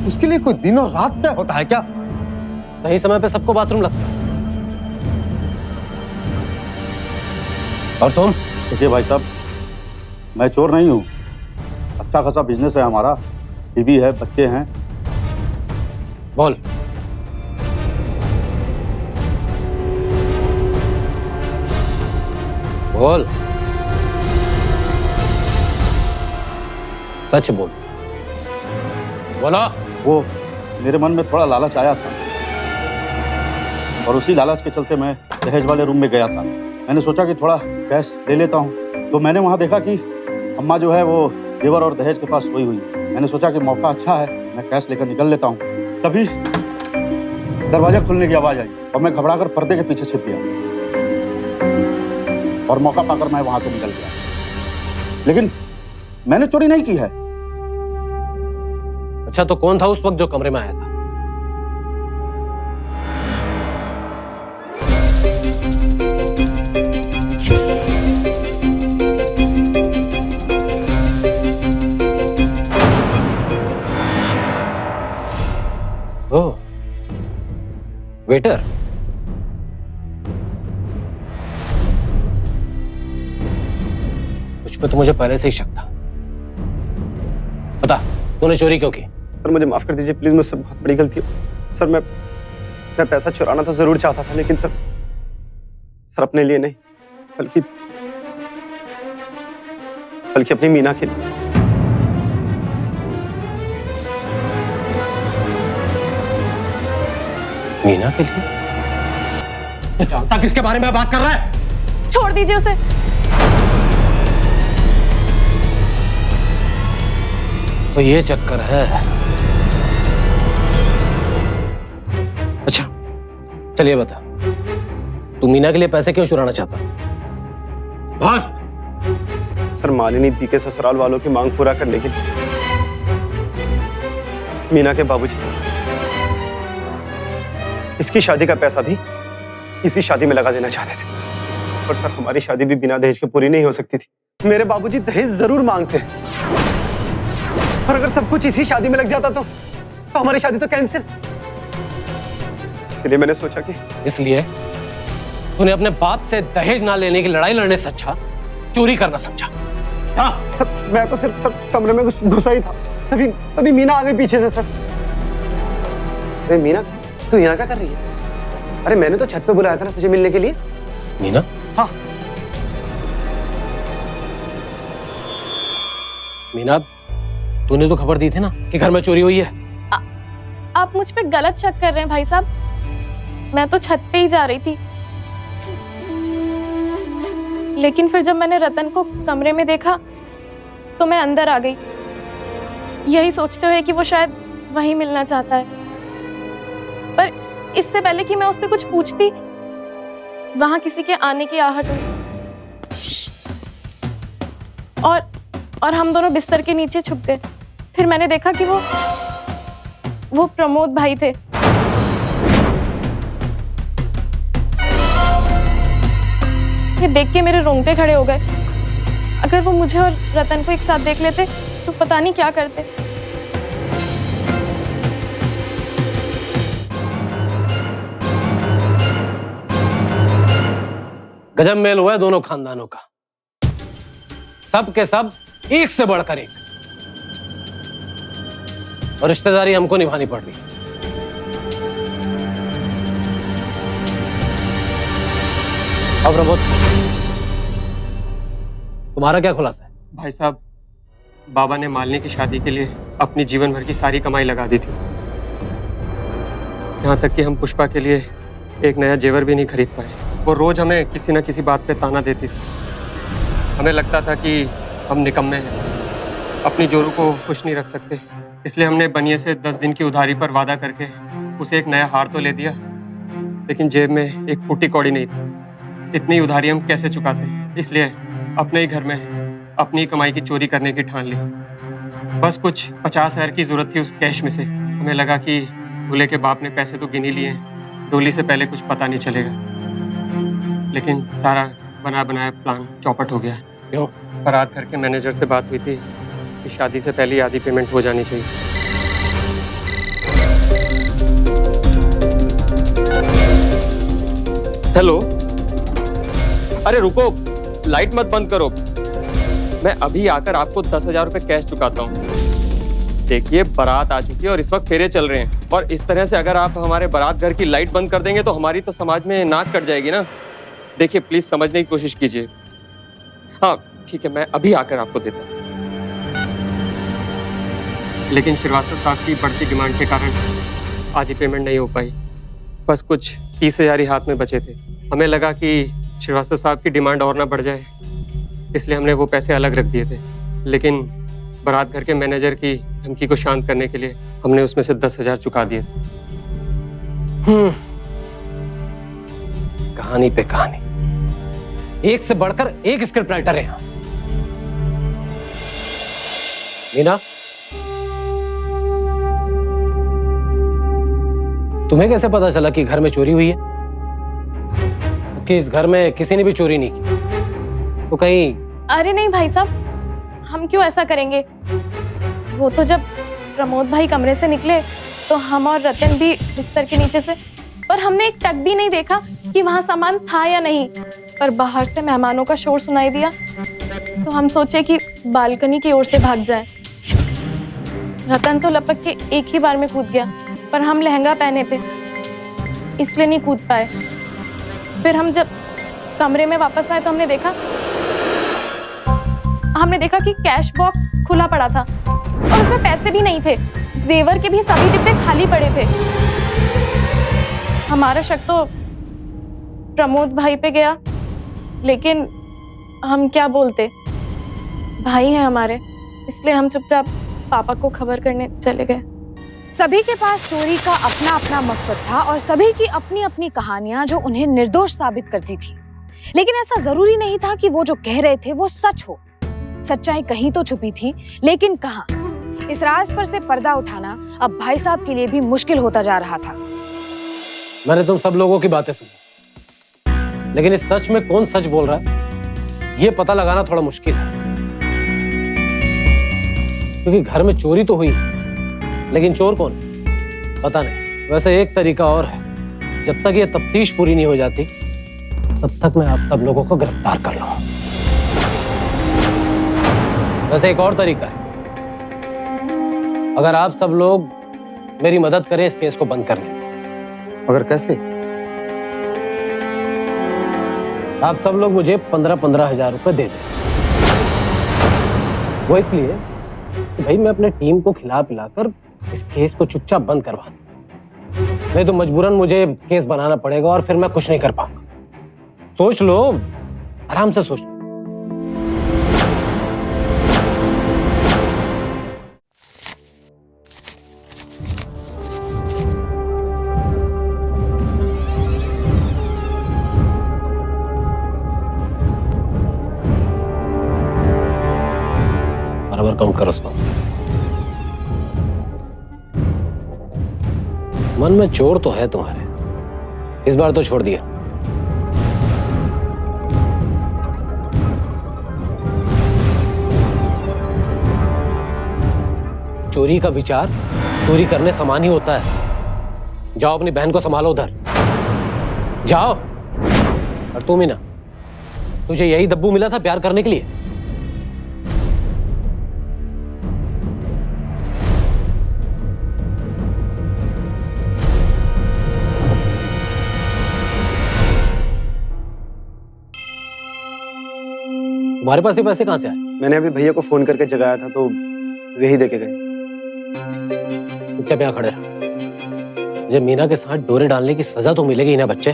Speaker 5: उसके लिए कोई दिन और रात तय होता है क्या?
Speaker 13: सही समय पे सबको बाथरूम लगता है। और तुम?
Speaker 6: देखिए भाई साहब, मैं चोर नहीं हूँ। अच्छा खासा बिजनेस है हमारा, बीवी है, बच्चे हैं।
Speaker 13: बोल। बोल, सच बोल। बोलो।
Speaker 6: वो मेरे मन में थोड़ा लालच आया था और उसी लालच के चलते मैं दहेज वाले रूम में गया था। मैंने सोचा कि थोड़ा कैश ले लेता हूँ, तो मैंने वहाँ देखा कि अम्मा जो है वो जेवर और दहेज के पास सोई हुई है। मैंने सोचा कि मौका अच्छा है, मैं कैश लेकर निकल लेता हूँ। तभी दरवाजा खुलने की आवाज़ आई और मैं घबराकर पर्दे के पीछे छिप गया और मौका पाकर मैं वहाँ से निकल गया। लेकिन मैंने चोरी नहीं की है।
Speaker 13: अच्छा, तो कौन था उस वक्त जो कमरे में आया था? ओह, वेटर। मुझ पे तो मुझे पहले से ही शक था। बता, तूने चोरी क्यों की?
Speaker 4: सर मुझे माफ कर दीजिए प्लीज, मुझसे बहुत बड़ी गलती है। सर मैं पैसा चुराना तो जरूर चाहता था, लेकिन सर अपने लिए नहीं, बल्कि अपनी मीना के लिए।
Speaker 13: मीना के लिए? तो जानता किसके बारे में बात कर रहा है?
Speaker 10: छोड़ दीजिए उसे।
Speaker 13: तो ये चक्कर है। अच्छा, चलिए बता, तू मीना के लिए पैसे क्यों चुराना चाहता?
Speaker 4: भाग। सर मालिनी दी के ससुराल वालों की मांग पूरा करने के लिए मीना के बाबूजी इसकी शादी का पैसा भी इसी शादी में लगा देना चाहते थे। पर सर हमारी शादी भी बिना दहेज के पूरी नहीं हो सकती थी। मेरे बाबूजी दहेज जरूर मांगते, पर अगर सब कुछ इसी शादी में लग जाता तो हमारी शादी तो कैंसिल। इसलिए मैंने सोचा कि
Speaker 13: इसलिए तूने अपने बाप से दहेज ना लेने की लड़ाई लड़ने से अच्छा चोरी करना समझा। हाँ
Speaker 4: सर, मैं तो सिर्फ कमरे में घुसा ही था, तभी मीना आ गई पीछे से। सर अरे मीना, तू यहाँ क्या कर रही है? अरे मैंने तो छत पे बुलाया था ना तुझे मिलने के लिए।
Speaker 13: मीना?
Speaker 4: हाँ।
Speaker 13: मीना, तूने तो खबर दी थी ना कि घर में चोरी हुई है।
Speaker 10: आप मुझ पे गलत शक कर रहे हैं भाई साहब। मैं तो छत पे ही जा रही थी, लेकिन फिर जब मैंने रतन को कमरे में देखा तो मैं अंदर आ गई, यही सोचते हुए कि वो शायद वहीं मिलना चाहता है। पर इससे पहले कि मैं उससे कुछ पूछती, वहां किसी के आने की आहट हुई और हम दोनों बिस्तर के नीचे छुप गए। फिर मैंने देखा कि वो प्रमोद भाई थे। ये देख के मेरे रोंगटे खड़े हो गए। अगर वो मुझे और रतन को एक साथ देख लेते तो पता नहीं क्या करते।
Speaker 13: गजब मेल हुआ है दोनों खानदानों का, सब के सब एक से बढ़कर एक, और रिश्तेदारी हमको निभानी पड़ रही। अब प्रमोद, तुम्हारा क्या खुलासा है?
Speaker 7: भाई साहब, बाबा ने मालिनी की शादी के लिए अपनी जीवन भर की सारी कमाई लगा दी थी। यहाँ तक कि हम पुष्पा के लिए एक नया जेवर भी नहीं खरीद पाए। वो रोज हमें किसी न किसी बात पे ताना देती थी। हमें लगता था कि हम निकम्मे हैं, अपनी जोरू को खुश नहीं रख सकते। इसलिए हमने बनिए से 10 दिन की उधारी पर वादा करके उसे एक नया हार तो ले दिया, लेकिन जेब में एक फूटी कौड़ी नहीं थी। इतनी उधारी हम कैसे चुकाते? इसलिए अपने ही घर में अपनी कमाई की चोरी करने की ठान ली। बस कुछ 50,000 की जरूरत थी उस कैश में से। हमें लगा कि दूल्हे के बाप ने पैसे तो गिन ही लिए हैं, डोली से पहले कुछ पता नहीं चलेगा, लेकिन सारा बना बनाया प्लान चौपट हो गया। क्यों? बारात घर के मैनेजर से बात हुई थी कि शादी से पहले ही आधी पेमेंट हो जानी चाहिए। हेलो, अरे रुको, लाइट मत बंद करो, मैं अभी आकर आपको 10,000 रुपए कैश चुकाता हूँ। देखिए बारात आ चुकी है और इस वक्त फेरे चल रहे हैं, और इस तरह से अगर आप हमारे बारात घर की लाइट बंद कर देंगे तो हमारी तो समाज में नाक कट जाएगी ना। देखिए प्लीज समझने की कोशिश कीजिए। हाँ ठीक है, मैं अभी आकर आपको देता हूँ। लेकिन श्रीवास्तव साहब की बढ़ती डिमांड के कारण आधी पेमेंट नहीं हो पाई, बस कुछ 30,000 ही हाथ में बचे थे। हमें लगा कि श्रीवास्तव साहब की डिमांड और ना बढ़ जाए, इसलिए हमने वो पैसे अलग रख दिए थे, लेकिन बारात घर के मैनेजर की धमकी को शांत करने के लिए हमने उसमें से 10,000 चुका दिए।
Speaker 13: कहानी पे कहानी, एक से बढ़कर एक स्क्रिप्ट राइटर है यहाँ। मीना, तुम्हें कैसे पता चला कि घर में चोरी हुई है? कि इस घर में किसी ने भी चोरी नहीं की तो कहीं?
Speaker 10: अरे नहीं भाई साहब, हम क्यों ऐसा करेंगे? वो तो जब प्रमोद भाई कमरे से निकले तो हम और रतन भी बिस्तर के नीचे से, पर हमने एक टक भी नहीं देखा कि वहां सामान था या नहीं। पर बाहर से मेहमानों का शोर सुनाई दिया तो हम सोचे कि बालकनी की ओर से भाग जाए। रतन तो लपक के एक ही बार में कूद गया, पर हम लहंगा पहने थे इसलिए नहीं कूद पाए। फिर हम जब कमरे में वापस आए तो हमने देखा कि कैश बॉक्स खुला पड़ा था और उसमें पैसे भी नहीं थे, जेवर के भी सभी डिब्बे खाली पड़े थे। हमारा शक तो प्रमोद भाई पे गया, लेकिन हम क्या बोलते, भाई हैं हमारे, इसलिए हम चुपचाप पापा को खबर करने चले गए।
Speaker 3: सभी के पास चोरी का अपना अपना मकसद था और सभी की अपनी अपनी कहानियां जो उन्हें निर्दोष साबित करती थी, लेकिन ऐसा जरूरी नहीं था कि वो जो कह रहे थे वो सच हो। सच्चाई कहीं तो छुपी थी, लेकिन कहां? इस राज पर से पर्दा उठाना अब भाई साहब के लिए भी मुश्किल होता जा रहा था।
Speaker 13: मैंने तुम सब लोगों की बातें सुनी, लेकिन इस सच में कौन सच बोल रहा है ये पता लगाना थोड़ा मुश्किल है। क्योंकि घर में चोरी तो हुई, लेकिन चोर कौन पता नहीं। वैसे एक तरीका और है, जब तक ये तफ्तीश पूरी नहीं हो जाती तब तक मैं आप सब लोगों को गिरफ्तार कर लूं। वैसे एक और तरीका है, अगर आप सब लोग मेरी मदद करें इस केस को बंद करने में।
Speaker 12: मगर कैसे?
Speaker 13: आप सब लोग मुझे 15-15 हजार रुपए दे दें। वो इसलिए कि भाई मैं अपने टीम को खिला पिलाकर इस केस को चुपचाप बंद करवा दूं, नहीं तो मजबूरन मुझे केस बनाना पड़ेगा और फिर मैं कुछ नहीं कर पाऊंगा। सोच लो, आराम से सोच लो। बराबर कम करो उसको। मन में चोर तो है तुम्हारे, इस बार तो छोड़ दिया। चोरी का विचार चोरी करने समान ही होता है। जाओ अपनी बहन को संभालो, उधर जाओ। और तुम ही ना, तुझे यही दब्बू मिला था प्यार करने के लिए? तुम्हारे पास ये पैसे कहां से आए?
Speaker 12: मैंने अभी भैया को फोन करके जगाया था तो वही देके गए।
Speaker 13: तुम क्या यहाँ खड़े रहो? जब मीना के साथ डोरे डालने की सजा तो मिलेगी ना बच्चे।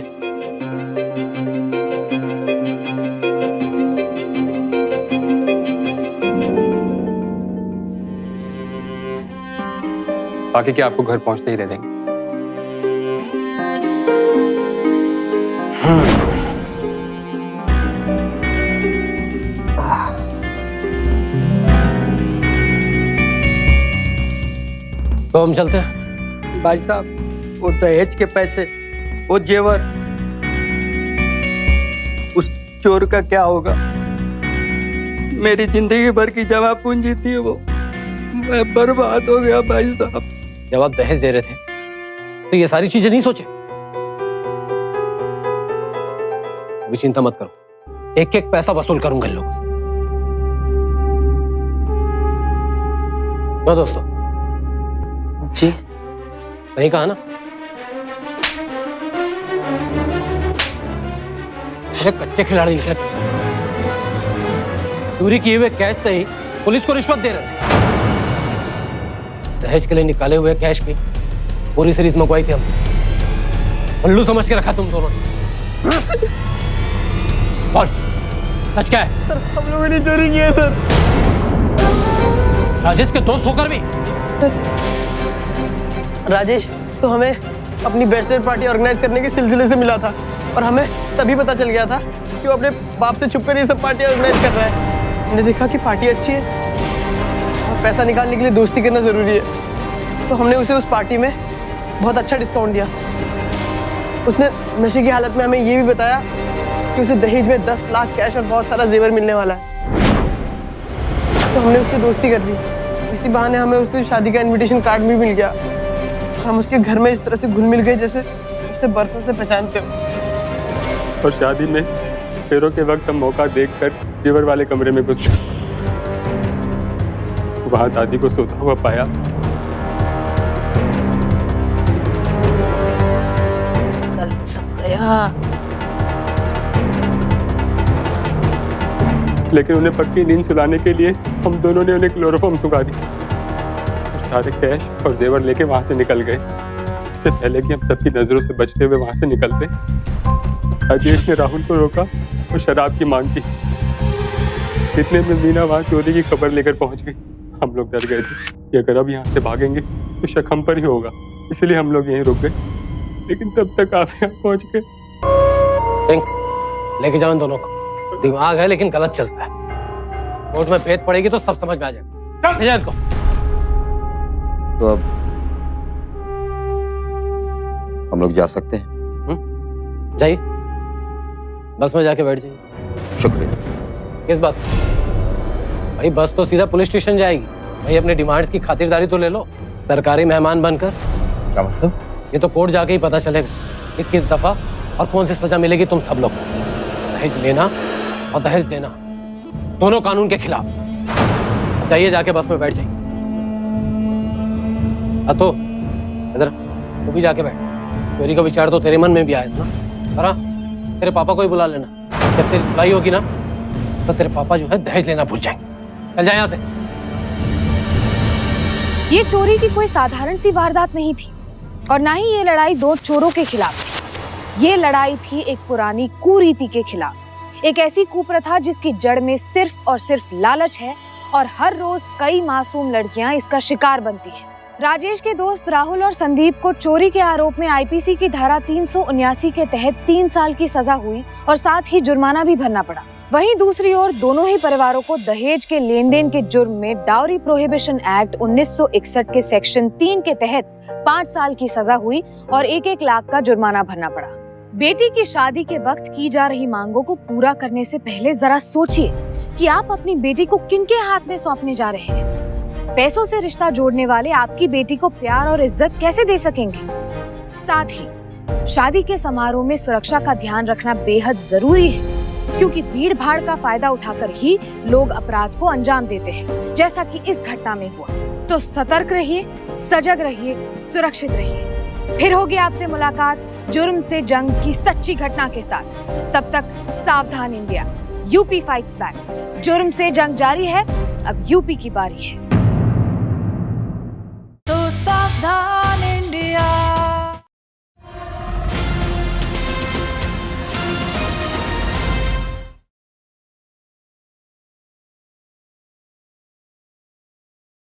Speaker 7: बाकी क्या आपको घर पहुंचते ही दे देंगे।
Speaker 13: तो हम चलते हैं।
Speaker 8: भाई साहब वो दहेज के पैसे, वो जेवर, उस चोर का क्या होगा? मेरी जिंदगी भर की जमा पूंजी थी वो, मैं बर्बाद हो गया भाई साहब।
Speaker 13: जब आप दहेज दे रहे थे तो ये सारी चीजें नहीं सोचे? अभी चिंता मत करो, एक एक पैसा वसूल करूंगा इन लोगों से। क्यों दोस्तों?
Speaker 4: जी
Speaker 13: नहीं कहा ना? अरे कच्चे खिलाड़ी निकले, चोरी किए हुए कैश से ही पुलिस को रिश्वत दे रहे थे। दहेज के लिए निकाले हुए कैश की पूरी सीरीज मंगवाई थी हम। उल्लू समझ के रखा तुम दोनों ने। बोल, सच क्या है?
Speaker 4: सर हम लोगों ने चोरी की है सर।
Speaker 13: राजेश के दोस्त होकर भी?
Speaker 4: राजेश तो हमें अपनी बैचलर पार्टी ऑर्गेनाइज करने के सिलसिले से मिला था और हमें तभी पता चल गया था कि वो अपने बाप से छुप कर ये सब पार्टी ऑर्गेनाइज कर रहा है। हमने देखा कि पार्टी अच्छी है और पैसा निकालने के लिए दोस्ती करना जरूरी है, तो हमने उसे उस पार्टी में बहुत अच्छा डिस्काउंट दिया। उसने नशे की हालत में हमें ये भी बताया कि उसे दहेज में 10 लाख कैश और बहुत सारा जेवर मिलने वाला है, तो हमने उससे दोस्ती कर ली। इसी बहाने हमें उससे शादी का इनविटेशन कार्ड भी मिल गया। हम उसके घर में इस तरह से घुल मिल गए जैसे उसे बरसों से पहचानते हो।
Speaker 7: और शादी में फेरों के वक्त हम मौका देखकर जेवर वाले कमरे में घुस गए। वहां दादी को सोता हुआ पाया।
Speaker 16: कल सब गया,
Speaker 7: लेकिन उन्हें पक्की नींद सुलाने के लिए हम दोनों ने उन्हें क्लोरोफॉर्म सुखा दी और सारे कैश और जेवर लेके वहां से निकल गए। इससे पहले कि हम सबकी नजरों से बचते हुए वहां से निकलते, राजेश ने राहुल को रोका और शराब की मांग की। इतने में मीना वहां चोरी की खबर लेकर पहुंच गई। हम लोग डर गए थे कि अगर अब यहाँ से भागेंगे तो शक हम पर ही होगा, इसलिए हम लोग यहीं रुक गए। लेकिन तब तक आप यहाँ पहुंच गए।
Speaker 13: लेके जाओ इन दोनों को। दिमाग है लेकिन गलत चलता है। कोर्ट में भेद पड़ेगी तो सब समझ में आ जाएगा। ले जाओ इनको।
Speaker 2: तो अब हम लोग जा सकते हैं?
Speaker 13: जाइए, बस में जाके बैठ जाइए।
Speaker 2: शुक्रिया।
Speaker 13: किस बात? भाई बस तो सीधा पुलिस स्टेशन जाएगी। भाई अपने डिमांड्स की खातिरदारी तो ले लो, सरकारी मेहमान बनकर।
Speaker 2: क्या मतलब?
Speaker 13: ये तो कोर्ट जाके ही पता चलेगा कि किस दफा और कौन सी सजा मिलेगी तुम सब लोग को। दहेज लेना और दहेज देना दोनों कानून के खिलाफ। जाइए, जाके बस में बैठ जाइए। तो इधर तू भी जाके बैठ। चोरी का विचार तो तेरे मन में भी आया था ना। और हाँ, तेरे पापा को ही बुला लेना। जब तेरी धुलाई होगी ना तो तेरे पापा जो है दहेज लेना भूल जाएंगे। चल जाए यहाँ से।
Speaker 3: ये चोरी की कोई साधारण सी वारदात नहीं थी और ना ही ये लड़ाई दो चोरों के खिलाफ थी। ये लड़ाई थी एक पुरानी कुरीति के खिलाफ, एक ऐसी कुप्रथा जिसकी जड़ में सिर्फ और सिर्फ लालच है और हर रोज कई मासूम लड़कियां इसका शिकार बनती हैं। राजेश के दोस्त राहुल और संदीप को चोरी के आरोप में आईपीसी की धारा 379 के तहत 3 साल की सजा हुई और साथ ही जुर्माना भी भरना पड़ा। वहीं दूसरी ओर दोनों ही परिवारों को दहेज के लेन देन के जुर्म में डाउरी प्रोहिबिशन एक्ट 1961 के सेक्शन 3 के तहत 5 साल की सजा हुई और 1-1 लाख का जुर्माना भरना पड़ा। बेटी की शादी के वक्त की जा रही मांगों को पूरा करने से पहले जरा सोचिए कि आप अपनी बेटी को किनके हाथ में सौंपने जा रहे हैं। पैसों से रिश्ता जोड़ने वाले आपकी बेटी को प्यार और इज्जत कैसे दे सकेंगे? साथ ही शादी के समारोह में सुरक्षा का ध्यान रखना बेहद जरूरी है, क्योंकि भीड़ भाड़ का फायदा उठाकर ही लोग अपराध को अंजाम देते हैं, जैसा कि इस घटना में हुआ। तो सतर्क रहिए, सजग रहिए, सुरक्षित रहिए। फिर होगी आपसे मुलाकात जुर्म से जंग की सच्ची घटना के साथ। तब तक सावधान इंडिया, यूपी फाइट्स बैक। जुर्म से जंग जारी है, अब यूपी की बारी है।